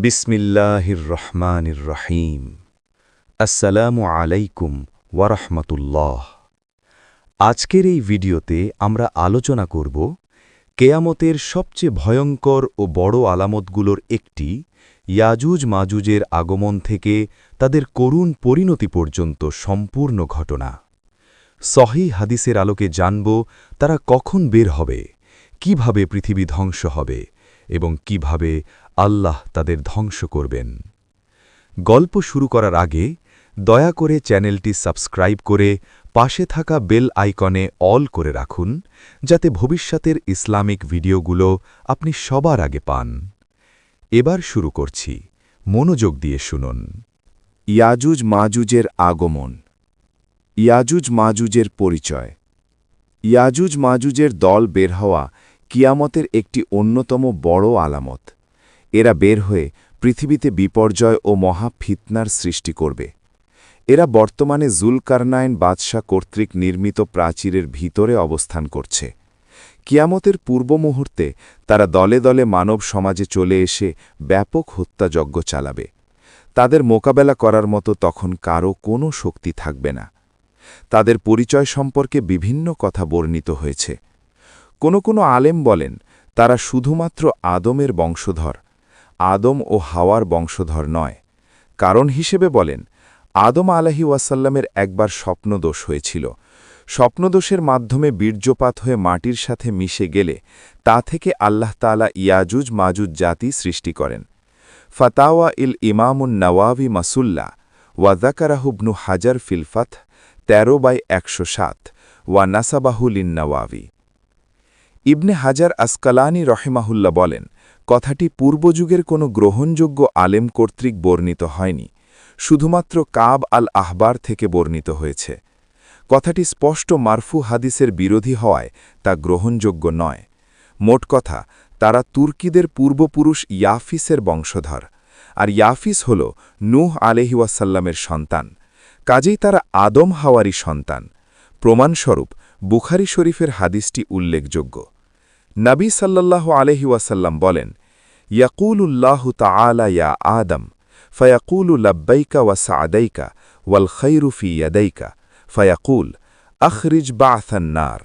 বিসমিল্লাহির রহমানির রহিম। আসসালামু আলাইকুম ওয়ারহমতুল্লাহ। আজকের এই ভিডিওতে আমরা আলোচনা করব কেয়ামতের সবচেয়ে ভয়ঙ্কর ও বড় আলামতগুলোর একটি ইয়াজুজ মাজুজের আগমন থেকে তাদের করুণ পরিণতি পর্যন্ত সম্পূর্ণ ঘটনা। সহিহ হাদিসের আলোকে জানব তারা কখন বের হবে, কিভাবে পৃথিবী ধ্বংস হবে এবং কিভাবে আল্লাহ তাদের ধ্বংস করবেন। গল্প শুরু করার আগে দয়া করে চ্যানেলটি সাবস্ক্রাইব করে পাশে থাকা বেল আইকনে অল করে রাখুন, যাতে ভবিষ্যতের ইসলামিক ভিডিওগুলো আপনি সবার আগে পান। এবার শুরু করছি, মনোযোগ দিয়ে শুনুন। ইয়াজুজ মাজুজের আগমন। ইয়াজুজ মাজুজের পরিচয়। ইয়াজুজ মাজুজের দল বের হওয়া কিয়ামতের একটি অন্যতম বড় আলামত। এরা বের হয়ে পৃথিবীতে বিপর্যয় ও মহা ফিতনার সৃষ্টি করবে। এরা বর্তমানে জুলকারনাইন বাদশাহ কর্তৃক নির্মিত প্রাচীরের ভিতরে অবস্থান করছে। কিয়ামতের পূর্ব মুহূর্তে তারা দলে দলে মানব সমাজে চলে এসে ব্যাপক হত্যাযজ্ঞ চালাবে। তাদের মোকাবেলা করার মতো তখন কারও কোনো শক্তি থাকবে না। তাদের পরিচয় সম্পর্কে বিভিন্ন কথা বর্ণিত হয়েছে। কোনো আলেম বলেন তারা শুধুমাত্র আদমের বংশধর, আদম ও হাওয়ার বংশধর নয়। কারণ হিসেবে বলেন, আদম আলাহি ওয়াসাল্লামের একবার স্বপ্নদোষ হয়েছিল। স্বপ্নদোষের মাধ্যমে বীর্যপাত হয়ে মাটির সাথে মিশে গেলে তা থেকে আল্লাহ তাআলা ইয়াজুজ মাজুজ জাতি সৃষ্টি করেন। ফাতাওয়া ইল ইমামুন নওয়াবি মাসুল্লা ওয়া যাকারাহুবনু হাজার ফিলফাত 13/107 ওয়া নাসাবাহুলিন নওয়াবি। ইবনে হাজার আসকালানি রহেমাহুল্লা বলেন, কথাটি পূর্বযুগের কোনো গ্রহণযোগ্য আলেম কর্তৃক বর্ণিত হয়নি, শুধুমাত্র কাব আল আহবার থেকে বর্ণিত হয়েছে। কথাটি স্পষ্ট মারফু হাদিসের বিরোধী হওয়ায় তা গ্রহণযোগ্য নয়। মোট কথা, তারা তুর্কিদের পূর্বপুরুষ ইয়াফিসের বংশধর, আর ইয়াফিস হল নূহ আলাইহিওয়াসাল্লামের সন্তান। কাজেই তারা আদম হাওয়ারি সন্তান। প্রমাণস্বরূপ বুখারী শরীফের হাদিসটি উল্লেখযোগ্য। নবী সাল্লাল্লাহু আলাইহি ওয়াসাল্লাম বলেন, ইয়াকুলুল্লাহু তাআলা ইয়া আদম ফায়াকুলু লাব্বাইকা ওয়া সা'দাইকা ওয়াল খায়রু ফি ইয়াদাইকা ফায়াকুল আখরিজ বা'থান নার।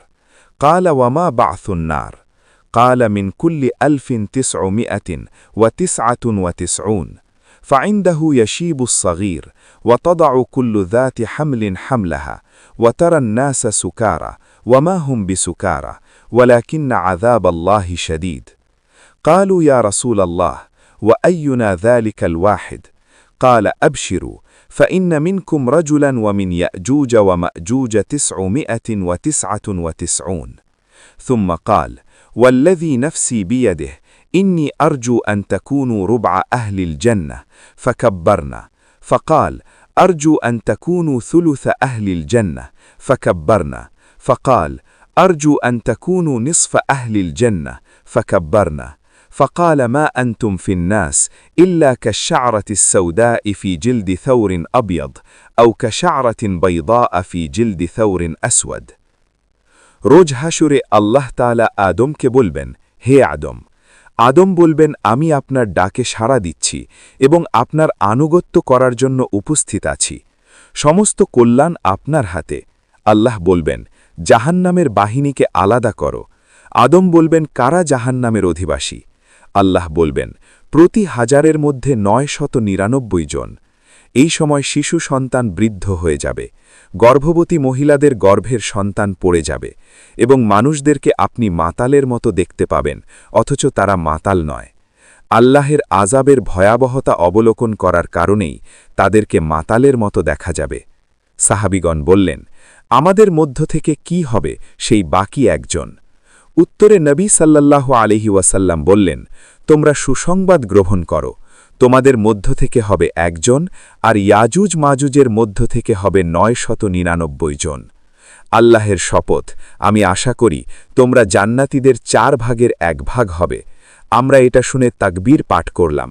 قال وما بعث النار؟ قال من كل 1999 فعنده يشيب الصغير وتضع كل ذات حمل حملها وترى الناس سكارى وما هم بسكارى ولكن عذاب الله شديد. قالوا يا رسول الله وأينا ذلك الواحد؟ قال أبشروا فإن منكم رجلا ومن يأجوج ومأجوج 999. ثم قال والذي نفسي بيده إني أرجو أن تكونوا ربع أهل الجنة، فكبرنا. فقال أرجو أن تكونوا ثلث أهل الجنة، فكبرنا. فقال أرجو أن تكونوا نصف أهل الجنة، فكبرنا. فقال ما أنتم في الناس إلا كالشعرة السوداء في جلد ثور أبيض أو كشعرة بيضاء في جلد ثور أسود. রোজ হাসুরে আল্লাহ তাআলা আদমকে বলবেন, হে আদম। আদম বলবেন, আমি আপনার ডাকে সাড়া দিচ্ছি এবং আপনার আনুগত্য করার জন্য উপস্থিত আছি। সমস্ত কল্যাণ আপনার হাতে। আল্লাহ বলবেন, জাহান্নামের বাহিনীকে আলাদা করো। আদম বলবেন, কারা জাহান্নামের অধিবাসী? আল্লাহ বলবেন, প্রতি হাজারের মধ্যে 999 জন। এই সময় শিশু সন্তান বৃদ্ধ হয়ে যাবে, গর্ভবতী মহিলাদের গর্ভের সন্তান পড়ে যাবে এবং মানুষদেরকে আপনি মাতালের মতো দেখতে পাবেন, অথচ তারা মাতাল নয়। আল্লাহের আযাবের ভয়াবহতা অবলোকন করার কারণেই তাদেরকে মাতালের মতো দেখা যাবে। সাহাবীগণ বললেন, আমাদের মধ্য থেকে কি হবে সেই বাকি একজন? উত্তরে নবী সাল্লাল্লাহু আলাইহি ওয়াসাল্লাম বললেন, তোমরা সুসংবাদ গ্রহণ করো, তোমাদের মধ্য থেকে হবে একজন, আর ইয়াজুজ মাজুজের মধ্য থেকে হবে 999 জন। আল্লাহের শপথ, আমি আশা করি তোমরা জান্নাতীদের 4 ভাগের 1 ভাগ হবে। আমরা এটা শুনে তাকবীর পাঠ করলাম।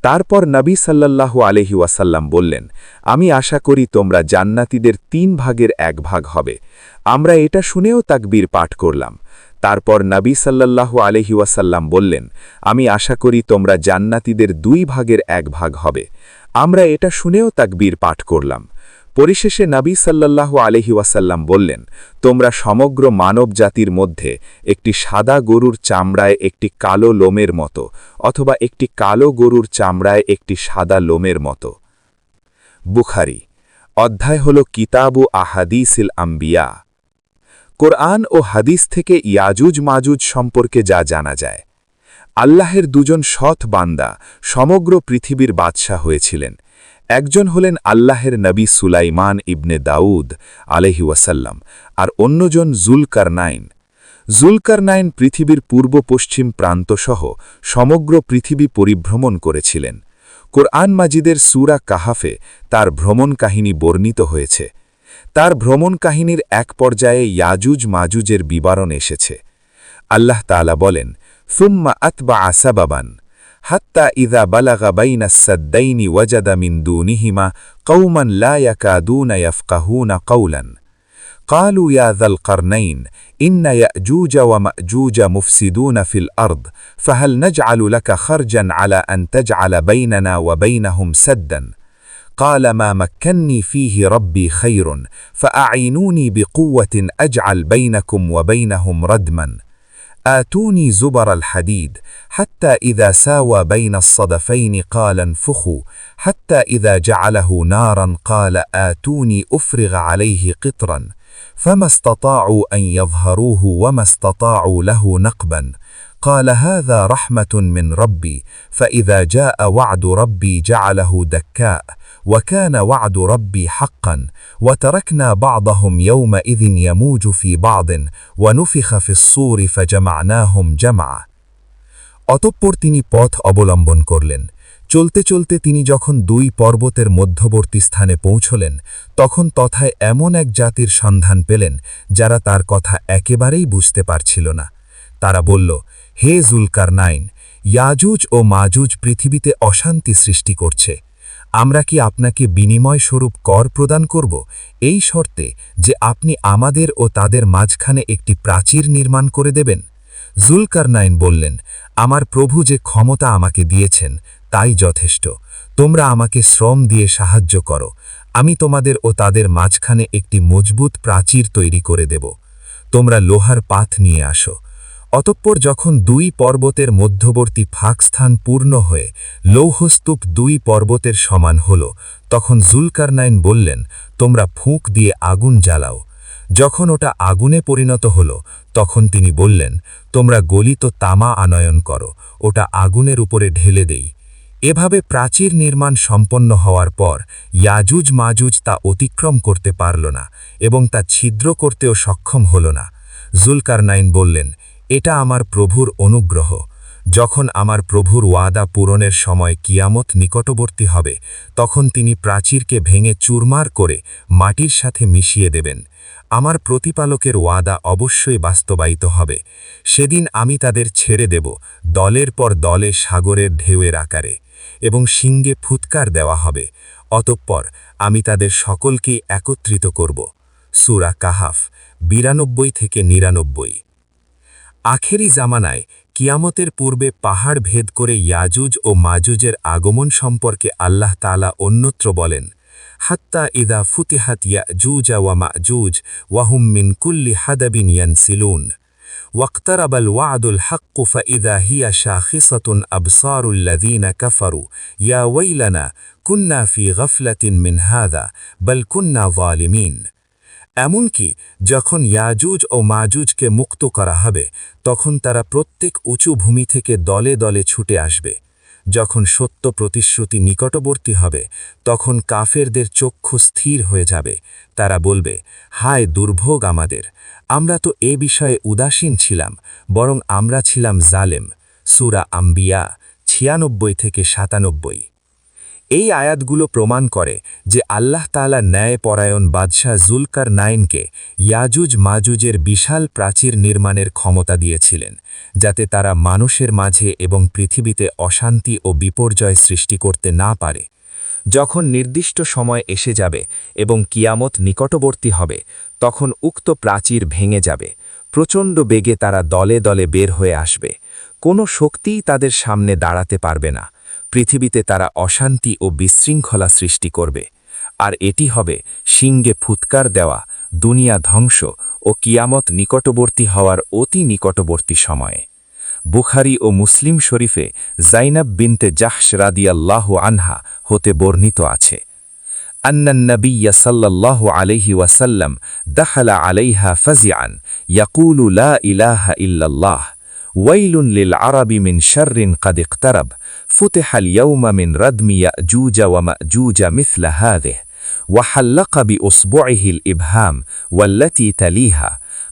তারপর নবী সাল্লাল্লাহু আলাইহি ওয়াসাল্লাম বললেন, আমি আশা করি তোমরা জান্নাতীদের 3 ভাগের 1 ভাগ হবে। আমরা এটা শুনেও তাকবীর পাঠ করলাম। তারপর নবী সাল্লাল্লাহু আলাইহি ওয়াসাল্লাম বললেন, আমি আশা করি তোমরা জান্নাতীদের 2 ভাগের 1 ভাগ হবে। আমরা এটা শুনেও তাকবীর পাঠ করলাম। পরিশেষে নবী সাল্লাল্লাহু আলাইহি ওয়াসাল্লাম বললেন, তোমরা সমগ্র মানব জাতির মধ্যে একটি সাদা গরুর চামড়ায় একটি কালো লোমের মতো অথবা একটি কালো গরুর চামড়ায় একটি সাদা লোমের মতো। বুখারী। অধ্যায় হল কিতাবু আহাদিসিল আম্বিয়া। কোরআন ও হাদিস থেকে ইয়াজুজ মাজুজ সম্পর্কে যা জানা যায়। আল্লাহের 2 জন সৎ বান্দা সমগ্র পৃথিবীর বাদশাহ হয়েছিলেন। একজন হলেন আল্লাহের নবী সুলাইমান ইবনে দাউদ আলাইহি ওয়াসাল্লাম, আর অন্যজন জুলকারনাইন। জুলকারনাইন পৃথিবীর পূর্ব পশ্চিম প্রান্তসহ সমগ্র পৃথিবী পরিভ্রমণ করেছিলেন। কোরআন মাজিদের সূরা কাহাফে তার ভ্রমণ কাহিনী বর্ণিত হয়েছে। তার ভ্রমণ কাহিনীর এক পর্যায়ে ইয়াজুজ মাজুজের বিবরণ এসেছে। আল্লাহ তাআলা বলেন, সুম্মা আতবাআ সাবাবান হাত্তা ইযা বালাগা বাইনা আস-সাদ্দাইনি ওয়াজাদা মিন দুনিহিমা কওমান লা ইয়াকাদুনা ইয়াফকাহুনা কাওলান قالوا يا ذا القرنين إن يأجوج ومأجوج مفسدون في الأرض فهل نجعل لك خرجا على أن تجعل بيننا وبينهم سدا قال ما مكني فيه ربي خير فأعينوني بقوة أجعل بينكم وبينهم ردما آتوني زبر الحديد حتى إذا ساوى بين الصدفين قال انفخوا حتى إذا جعله نارا قال آتوني أفرغ عليه قطرا فما استطاعوا أن يظهروه وما استطاعوا له نقبا قال هذا رحمة من ربي فإذا جاء وعد ربي جعله دكاء وكان وعد ربي حقا وتركنا بعضهم يومئذ يموج في بعض ونفخ في الصور فجمعناهم جمعا অতঃপর তিনি পথ অবলম্বন করলেন। চলতে চলতে তিনি যখন 2 পর্বতের মধ্যবর্তী স্থানে পৌঁছলেন, তখন তথায় এমন এক জাতির সন্ধান পেলেন যারা তার কথা একেবারেই বুঝতে পারছিল না। তারা বলল, হে জুলকারনাইন, ইয়াজুজ ও মাজুজ পৃথিবীতে অশান্তি সৃষ্টি করছে। আমরা কি আপনাকে বিনিময় স্বরূপ কর প্রদান করব, এই শর্তে যে আপনি আমাদের ও তাদের মাঝখানে একটি প্রাচীর নির্মাণ করে দেবেন? জুলকারনাইন বললেন, আমার প্রভু যে ক্ষমতা আমাকে দিয়েছেন তাই যথেষ্ট। তোমরা আমাকে শ্রম দিয়ে সাহায্য করো, আমি তোমাদের ও তাদের মাঝখানে একটি মজবুত প্রাচীর তৈরি করে দেব। তোমরা লোহার পাত নিয়ে আসো। অতঃপর যখন 2 পর্বতের মধ্যবর্তী ফাঁকস্থান পূর্ণ হয়ে লৌহস্তূপ 2 পর্বতের সমান হল, তখন জুলকারনাইন বললেন, তোমরা ফুঁক দিয়ে আগুন জ্বালাও। যখন ওটা আগুনে পরিণত হল, তখন তিনি বললেন, তোমরা গলিত তামা আনয়ন করো, ওটা আগুনের উপরে ঢেলে দেই। এভাবে প্রাচীর নির্মাণ সম্পন্ন হওয়ার পর ইয়াজুজ মাজুজ তা অতিক্রম করতে পারল না এবং তা ছিদ্র করতেও সক্ষম হল না। জুলকারনাইন বললেন, এটা আমার প্রভুর অনুগ্রহ। যখন আমার প্রভুর ওয়াদা পূরণের সময় কিয়ামত নিকটবর্তী হবে, তখন তিনি প্রাচীরকে ভেঙে চুরমার করে মাটির সাথে মিশিয়ে দেবেন। আমার প্রতিপালকের ওয়াদা অবশ্যই বাস্তবায়িত হবে। সেদিন আমি তাদের ছেড়ে দেব দলের পর দলে সাগরের ঢেউয়ের আকারে, এবং শিঙ্গে ফুৎকার দেওয়া হবে। অতঃপর আমি তাদের সকলকেই একত্রিত করব। সূরা কাহাফ 92 থেকে 99। আখেরি জামানায় কিয়ামতের পূর্বে পাহাড় ভেদ করে ইয়াজুজ ও মাজুজের আগমন সম্পর্কে আল্লাহ তাআলা অন্যত্র বলেন, হাত্তা ইদা ফুতিহাত ইয়াজুজা ওয়া মাজুজ ওয়াহুম মিন কুল্লি হাদাবিন ইয়ানসিলুন ওয়াক্তারাবাল ওয়াদুল হাক্কু ফাইদা হিয়া শাখিসাতুন আবসারুল লাযীনা কাফারু ইয়া ওয়াইলানা কুন্না ফি গাফলাতিন মিন হাযা বাল কুন্না যালিমিন। এমনকি যখন ইয়াজুজ ও মাজুজকে মুক্ত করা হবে, তখন তারা প্রত্যেক উঁচু ভূমি থেকে দলে দলে ছুটে আসবে। যখন সত্য প্রতিশ্রুতি নিকটবর্তী হবে, তখন কাফেরদের চক্ষু স্থির হয়ে যাবে। তারা বলবে, হায় দুর্ভোগ আমাদের, আমরা তো এ বিষয়ে উদাসীন ছিলাম, বরং আমরা ছিলাম জালেম। সূরা আম্বিয়া 96 থেকে 97। এই আয়াতগুলো প্রমাণ করে যে আল্লাহ তাআলা ন্যায়পরায়ণ বাদশাহ জুলকারনাইনকে ইয়াজুজ মাজুজের বিশাল প্রাচীর নির্মাণের ক্ষমতা দিয়েছিলেন, যাতে তারা মানুষের মাঝে এবং পৃথিবীতে অশান্তি ও বিপর্যয় সৃষ্টি করতে না পারে। যখন নির্দিষ্ট সময় এসে যাবে এবং কিয়ামত নিকটবর্তী হবে, তখন উক্ত প্রাচীর ভেঙে যাবে, প্রচণ্ড বেগে তারা দলে দলে বের হয়ে আসবে। কোনো শক্তিই তাদের সামনে দাঁড়াতে পারবে না। পৃথিবীতে তারা অশান্তি ও বিশৃঙ্খলা সৃষ্টি করবে। আর এটি হবে শিঙ্গে ফুৎকার দেওয়া, দুনিয়া ধ্বংস ও কিয়ামত নিকটবর্তী হওয়ার অতি নিকটবর্তী সময়ে। বুখারী ও মুসলিম শরীফে জাইনাব বিনতে জাহশ রাদিয়াল্লাহু আনহা হতে বর্ণিত আছে, أن النبي صلى الله عليه وسلم دخل عليها فزعا يقول لا إله إلا الله ويل للعرب من شر قد اقترب فتح اليوم من ردم يأجوج ومأجوج مثل هذه وحلق بأصبعه الإبهام والتي تليها.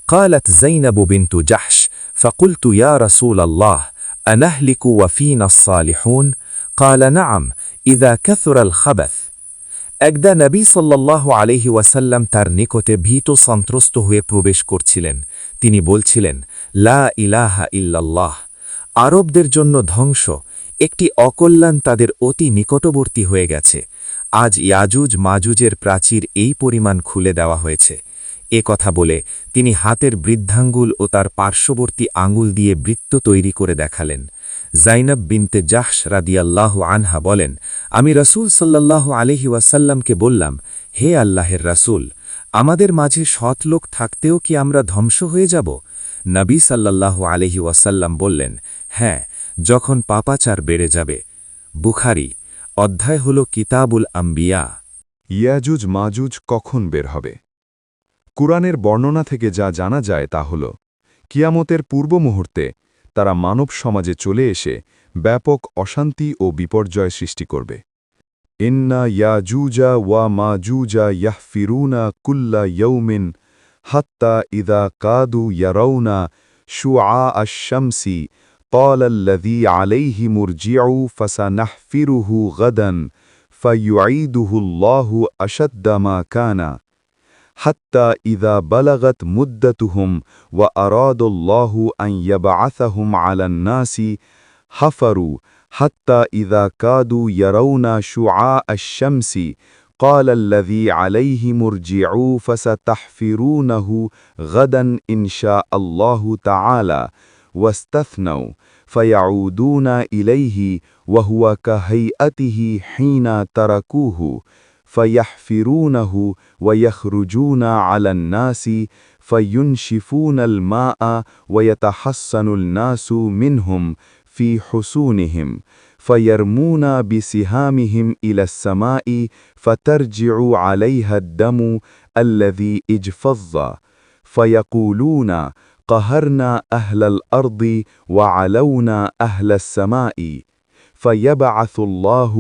قالت زينب بنت جحش فقلت يا رسول الله أنهلك وفينا الصالحون؟ قال نعم إذا كثر الخبث. একদা নবী সাল্লাল্লাহু আলাইহি ওয়াসাল্লাম তার নিকটে ভীত সন্ত্রস্ত হয়ে প্রবেশ করছিলেন। তিনি বলছিলেন, লা ইলাহা ইল্লাল্লাহ। আরবদের জন্য ধ্বংস, একটি অকল্যাণ তাদের অতি নিকটবর্তী হয়ে গেছে। আজ ইয়াজুজ মাজুজের প্রাচীর এই পরিমাণ খুলে দেওয়া হয়েছে। এ কথা বলে তিনি হাতের বৃদ্ধাঙ্গুল ও তার পার্শ্ববর্তী আঙ্গুল দিয়ে বৃত্ত তৈরি করে দেখালেন। জাইনাব বিনতে জাহশ রাদিয়াল্লাহু আনহা বলেন, আমি রাসূল সাল্লাল্লাহু আলাইহি ওয়াসাল্লামকে বললাম, হে আল্লাহের রাসূল, আমাদের মাঝে সৎ লোক থাকতেও কি আমরা ধ্বংস হয়ে যাব? নবী সাল্লাল্লাহু আলাইহি ওয়াসাল্লাম বললেন, হ্যাঁ, যখন পাপাচার বেড়ে যাবে। বুখারী। অধ্যায় হল কিতাবুল আম্বিয়া। ইয়াজুজ মাজুজ কখন বের হবে? কুরআনের বর্ণনা থেকে যা জানা যায় তা হল, কিয়ামতের পূর্ব মুহূর্তে তারা মানব সমাজে চলে এসে ব্যাপক অশান্তি ও বিপর্যয় সৃষ্টি করবে। ইন্না ইয়াজুজা ওয়া মাজুজা ইয়াহফিরুনা কুল্লা ইয়াউমিন হাত্তা ইদা কাদু ইয়ারাউনা শুআ আশ-শামসি ক্বালা আল্লাযী আলাইহি মুরজিউ ফাসানাহফিরুহু গাদান ফায়ুঈদুহু আল্লাহু আশাদ্দা মা কানা حتى إذا بلغت مدتهم وأراد الله أن يبعثهم على الناس حفروا حتى إذا كادوا يرون شعاع الشمس قال الذي عليه مرجعوا فستحفرونه غدا إن شاء الله تعالى واستثنوا فيعودون إليه وهو كهيئته حين تركوه فيحفرونه ويخرجون على الناس فينشفون الماء ويتحصن الناس منهم في حصونهم فيرمون بسهامهم إلى السماء فترجع عليها الدم الذي اجفظ فيقولون قهرنا أهل الأرض وعلونا أهل السماء فيبعث الله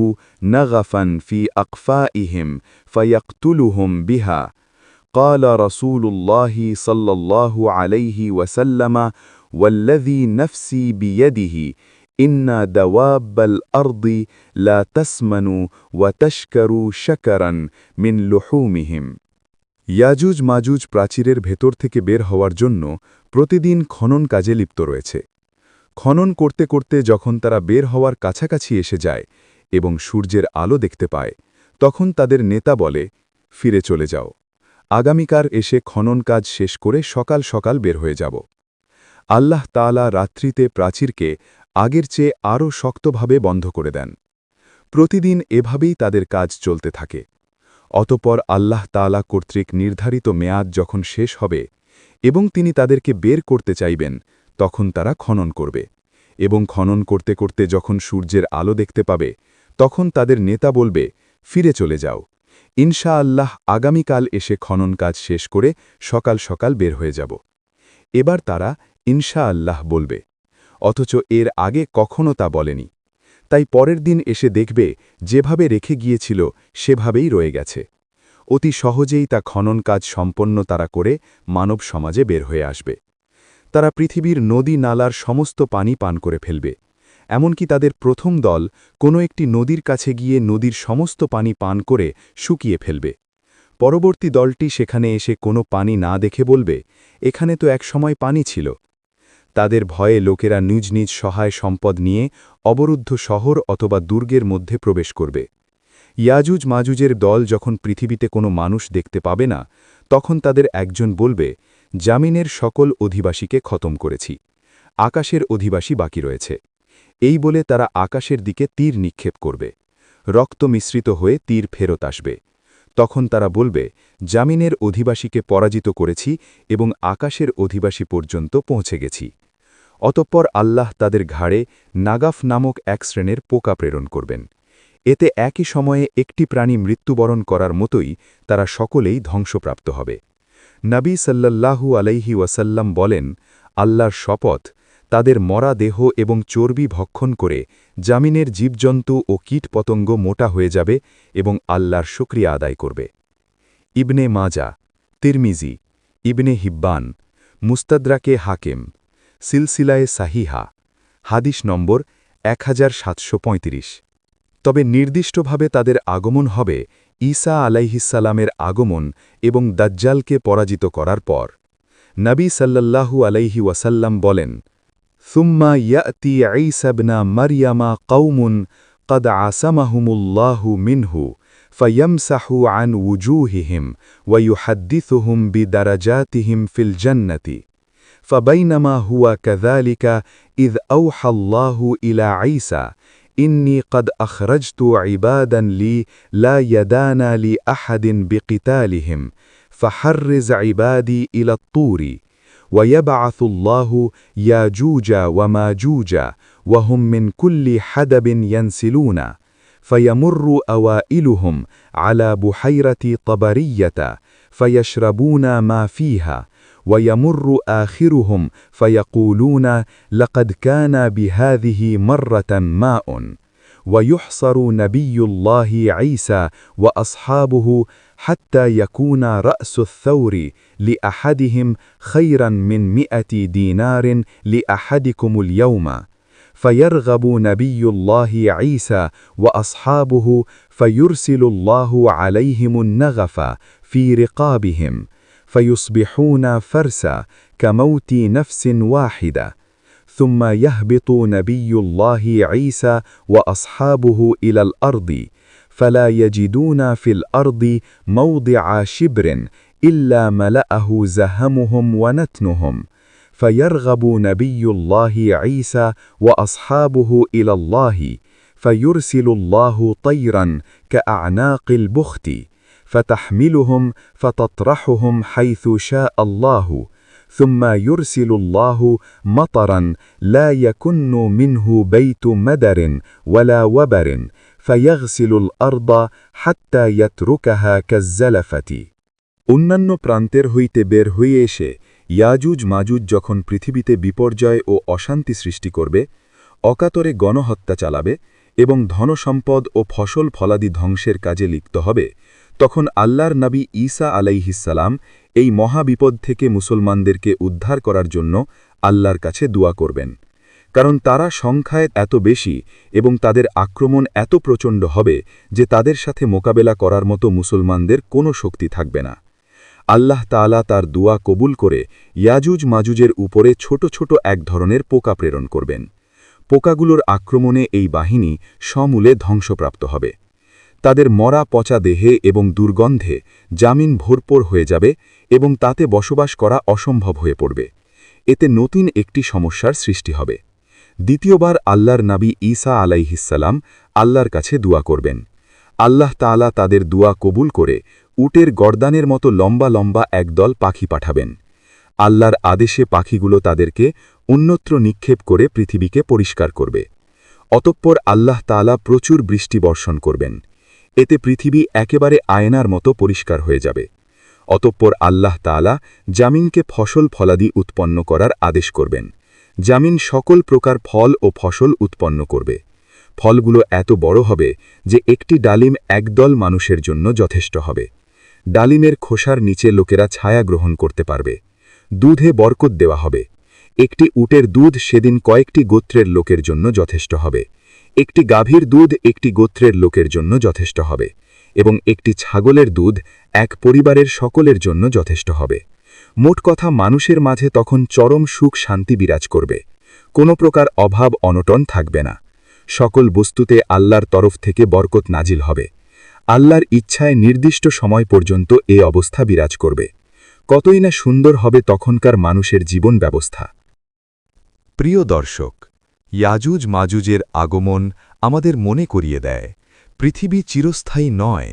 نغفا في أقفائهم فيقتلهم بها. قال رسول الله صلى الله عليه وسلم والذي نفسي بيده إن دواب الأرض لا تسمن وتشكر شكرا من لحومهم. ইয়াজুজ মাজুজ প্রাচীরের ভেতর থেকে বের হওয়ার জন্য প্রতিদিন খনন কাজে লিপ্ত রয়েছে। খনন করতে করতে যখন তারা বের হওয়ার কাছাকাছি এসে যায় এবং সূর্যের আলো দেখতে পায়, তখন তাদের নেতা বলে, ফিরে চলে যাও, আগামীকার এসে খনন কাজ শেষ করে সকাল সকাল বের হয়ে যাব। আল্লাহ তাআলা রাত্রিতে প্রাচীরকে আগের চেয়ে আরও শক্তভাবে বন্ধ করে দেন। প্রতিদিন এভাবেই তাদের কাজ চলতে থাকে। অতঃপর আল্লাহ তাআলা কর্তৃক নির্ধারিত মেয়াদ যখন শেষ হবে এবং তিনি তাদেরকে বের করতে চাইবেন, তখন তারা খনন করবে এবং খনন করতে করতে যখন সূর্যের আলো দেখতে পাবে, তখন তাদের নেতা বলবে, ফিরে চলে যাও, ইনশাআল্লাহ আগামীকাল এসে খনন কাজ শেষ করে সকাল সকাল বের হয়ে যাব। এবার তারা ইনশাআল্লাহ বলবে, অথচ এর আগে কখনো তা বলেনি। তাই পরের দিন এসে দেখবে যেভাবে রেখে গিয়েছিল সেভাবেই রয়ে গেছে। অতি সহজেই তা খনন কাজ সম্পন্ন তারা করে মানব সমাজে বের হয়ে আসবে। তারা পৃথিবীর নদী নালার সমস্ত পানি পান করে ফেলবে। এমনকি তাদের প্রথম দল কোনো একটি নদীর কাছে গিয়ে নদীর সমস্ত পানি পান করে শুকিয়ে ফেলবে। পরবর্তী দলটি সেখানে এসে কোনো পানি না দেখে বলবে, এখানে তো একসময় পানি ছিল। তাদের ভয়ে লোকেরা নিজ নিজ সহায় সম্পদ নিয়ে অবরুদ্ধ শহর অথবা দুর্গের মধ্যে প্রবেশ করবে। ইয়াজুজ মাজুজের দল যখন পৃথিবীতে কোনো মানুষ দেখতে পাবে না, তখন তাদের একজন বলবে, জামিনের সকল অধিবাসীকে খতম করেছি। আকাশের অধিবাসী বাকি রয়েছে। এই বলে তারা আকাশের দিকে তীর নিক্ষেপ করবে। রক্ত মিশ্রিত হয়ে তীর ফেরত আসবে। তখন তারা বলবে, জামিনের অধিবাসীকে পরাজিত করেছি এবং আকাশের অধিবাসী পর্যন্ত পৌঁছে গেছি। অতঃপর আল্লাহ তাদের ঘাড়ে নাগাফ নামক এক শ্রেণীর পোকা প্রেরণ করবেন। এতে একই সময়ে একটি প্রাণী মৃত্যুবরণ করার মতোই তারা সকলেই ধ্বংসপ্রাপ্ত হবে। নবী সাল্লাল্লাহু আলাইহি ওয়াসাল্লাম বলেন, আল্লাহর শপথ, তাদের মরা দেহ এবং চর্বি ভক্ষণ করে জামিনের জীবজন্তু ও কীটপতঙ্গ মোটা হয়ে যাবে এবং আল্লাহর শুকরিয়া আদায় করবে। ইবনে মাজা, তিরমিজি, ইবনে হিব্বান, মুস্তাদরাকে হাকিম, সিলসিলায়ে সাহিহা, হাদিস নম্বর 1735। তবে নির্দিষ্টভাবে তাদের আগমন হবে ঈসা আলাইহিসসালামের আগমন এবং দাজ্জালকে পরাজিত করার পর। নবী সাল্লাল্লাহু আলাইহি ওয়াসাল্লাম বলেন, সুম্মা ইয়াতি ঈসা ইবনা মারইয়ামা কওমুন قد عصمهم الله منه فيمسح عن وجوههم ويحدثهم بدرجاتهم في الجنة فبينما هو كذلك إذ أوحى الله إلى عيسى إني قد أخرجت عبادا لي لا يدان لأحد بقتالهم فحرز عبادي إلى الطور ويبعث الله ياجوج وماجوج وهم من كل حدب ينسلون فيمر أوائلهم على بحيرة طبرية فيشربون ما فيها ويمر آخرهم فيقولون لقد كان بهذه مرة ماء ويحصر نبي الله عيسى وأصحابه حتى يكون رأس الثور لأحدهم خيرا من 100 دينار لأحدكم اليوم فيرغب نبي الله عيسى وأصحابه فيرسل الله عليهم النغف في رقابهم فيصبحون فرسا كموت نفس واحدة ثم يهبط نبي الله عيسى وأصحابه إلى الأرض فلا يجدون في الأرض موضع شبر إلا ملأه زهمهم ونتنهم فيرغب نبي الله عيسى وأصحابه إلى الله فيرسل الله طيرا كأعناق البخت فتحملهم فتطرحهم حيث شاء الله ثم يرسل الله مطرا لا يكن منه بيت مدر ولا وبر فيغسل الأرض حتى يتركها كالزلفة অন্যান্য প্রান্তের হইতে বের হয়ে এসে ইয়াজুজ মাজুজ যখন পৃথিবীতে বিপর্যয় ও অশান্তি সৃষ্টি করবে, অকাতরে গণহত্যা চালাবে এবং ধনসম্পদ ও ফসল ফলাদি ধ্বংসের কাজে লিপ্ত হবে, তখন আল্লাহর নবী ঈসা আলাইহিসসালাম এই মহাবিপদ থেকে মুসলমানদেরকে উদ্ধার করার জন্য আল্লাহর কাছে দোয়া করবেন। কারণ তারা সংখ্যায় এত বেশি এবং তাদের আক্রমণ এত প্রচণ্ড হবে যে তাদের সাথে মোকাবেলা করার মতো মুসলমানদের কোনো শক্তি থাকবে না। আল্লাহ তাআলা তার দোয়া কবুল করে ইয়াজুজ মাজুজের উপরে ছোট ছোট এক ধরনের পোকা প্রেরণ করবেন। পোকাগুলোর আক্রমণে এই বাহিনী সমূলে ধ্বংসপ্রাপ্ত হবে। তাদের মরা পচা দেহে এবং দুর্গন্ধে জামিন ভরপুর হয়ে যাবে এবং তাতে বসবাস করা অসম্ভব হয়ে পড়বে। এতে নতুন একটি সমস্যার সৃষ্টি হবে। দ্বিতীয়বার আল্লাহর নবী ঈসা আলাইহিসসালাম আল্লাহর কাছে দোয়া করবেন। আল্লাহ তাআলা তাদের দোয়া কবুল করে উটের গর্দানের মতো লম্বা লম্বা একদল পাখি পাঠাবেন। আল্লাহর আদেশে পাখিগুলো তাদেরকে অন্যত্র নিক্ষেপ করে পৃথিবীকে পরিষ্কার করবে। অতঃপর আল্লাহ তাআলা প্রচুর বৃষ্টি বর্ষণ করবেন। এতে পৃথিবী একেবারে আয়নার মতো পরিষ্কার হয়ে যাবে। অতঃপর আল্লাহ তাআলা জামিনকে ফসল ফলাদি উৎপন্ন করার আদেশ করবেন। জামিন সকল প্রকার ফল ও ফসল উৎপন্ন করবে। ফলগুলো এত বড় হবে যে একটি ডালিম একদল মানুষের জন্য যথেষ্ট হবে। ডালিমের খোসার নিচে লোকেরা ছায়া গ্রহণ করতে পারবে। দুধে বরকত দেওয়া হবে। একটি উটের দুধ সেদিন কয়েকটি গোত্রের লোকের জন্য যথেষ্ট হবে। একটি গাভীর দুধ একটি গোত্রের লোকের জন্য যথেষ্ট হবে এবং একটি ছাগলের দুধ এক পরিবারের সকলের জন্য যথেষ্ট হবে। মোট কথা, মানুষের মাঝে তখন চরম সুখ শান্তি বিরাজ করবে। কোনো প্রকার অভাব অনটন থাকবে না। সকল বস্তুতে আল্লাহর তরফ থেকে বরকত নাজিল হবে। আল্লাহর ইচ্ছায় নির্দিষ্ট সময় পর্যন্ত এ অবস্থা বিরাজ করবে। কতই না সুন্দর হবে তখনকার মানুষের জীবন ব্যবস্থা। প্রিয় দর্শক, ইয়াজুজ মাজুজের আগমন আমাদের মনে করিয়ে দেয় পৃথিবী চিরস্থায়ী নয়,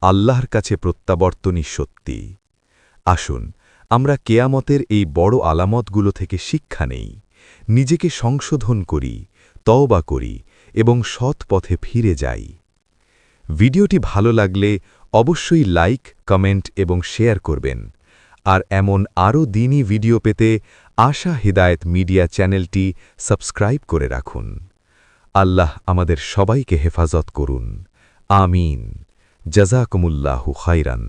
আল্লাহর কাছে প্রত্যাবর্তনই সত্যি। আসুন আমরা কেয়ামতের এই বড় আলামতগুলো থেকে শিক্ষা নেই, নিজেকে সংশোধন করি, তওবা করি এবং সৎ পথে ফিরে যাই। ভিডিওটি ভালো লাগলে অবশ্যই লাইক, কমেন্ট এবং শেয়ার করবেন। আর এমন আরও দ্বীনি ভিডিও পেতে আশা হিদায়েত মিডিয়া চ্যানেলটি সাবস্ক্রাইব করে রাখুন। আল্লাহ আমাদের সবাইকে হেফাজত করুন। আমিন। জাযাকুমুল্লাহু খাইরান।